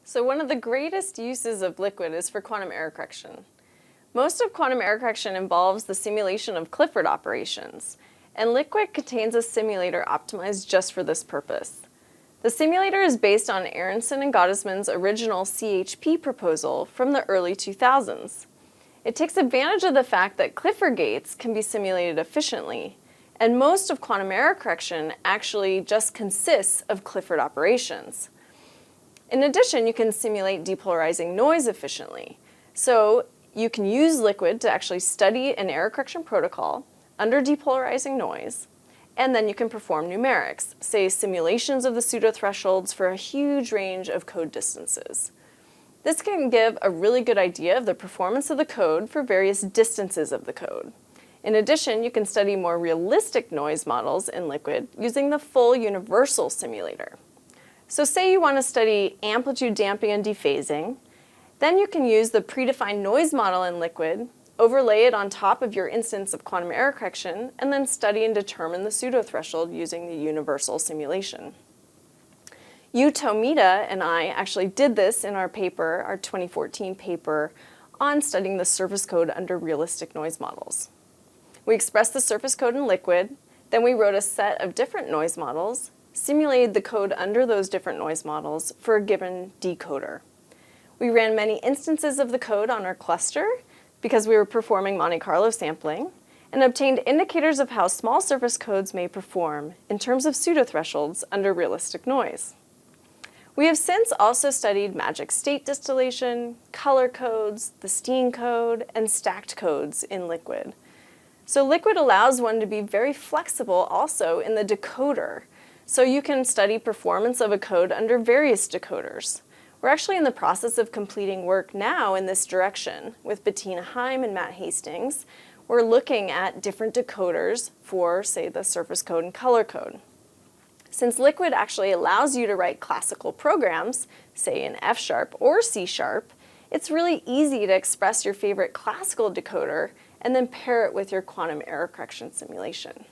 So one of the greatest uses of LIQUiD is for quantum error correction. Most of quantum error correction involves the simulation of Clifford operations, and LIQUiD contains a simulator optimized just for this purpose. The simulator is based on Aronson and Gottesman's original CHP proposal from the early 2000s. It takes advantage of the fact that Clifford gates can be simulated efficiently, and most of quantum error correction actually just consists of Clifford operations. In addition, you can simulate depolarizing noise efficiently. So you can use LIQUiD to actually study an error correction protocol under depolarizing noise, and then you can perform numerics, say simulations of the pseudo-thresholds for a huge range of code distances. This can give a really good idea of the performance of the code for various distances of the code. In addition, you can study more realistic noise models in LIQUiD using the full universal simulator. So say you want to study amplitude damping and dephasing, then you can use the predefined noise model in LIQUiD, overlay it on top of your instance of quantum error correction, and then study and determine the pseudo-threshold using the universal simulation. Yu Tomita and I actually did this in our paper, our 2014 paper, on studying the surface code under realistic noise models. We expressed the surface code in LIQUiD, then we wrote a set of different noise models, simulated the code under those different noise models for a given decoder. We ran many instances of the code on our cluster because we were performing Monte Carlo sampling, and obtained indicators of how small surface codes may perform in terms of pseudo-thresholds under realistic noise. We have since also studied magic state distillation, color codes, the Steen code, and stacked codes in LIQUiD. So LIQUiD allows one to be very flexible also in the decoder. So you can study performance of a code under various decoders. We're actually in the process of completing work now in this direction with Bettina Heim and Matt Hastings. We're looking at different decoders for, say, the surface code and color code. Since LIQUiD actually allows you to write classical programs, say in F# or C#, it's really easy to express your favorite classical decoder and then pair it with your quantum error correction simulation.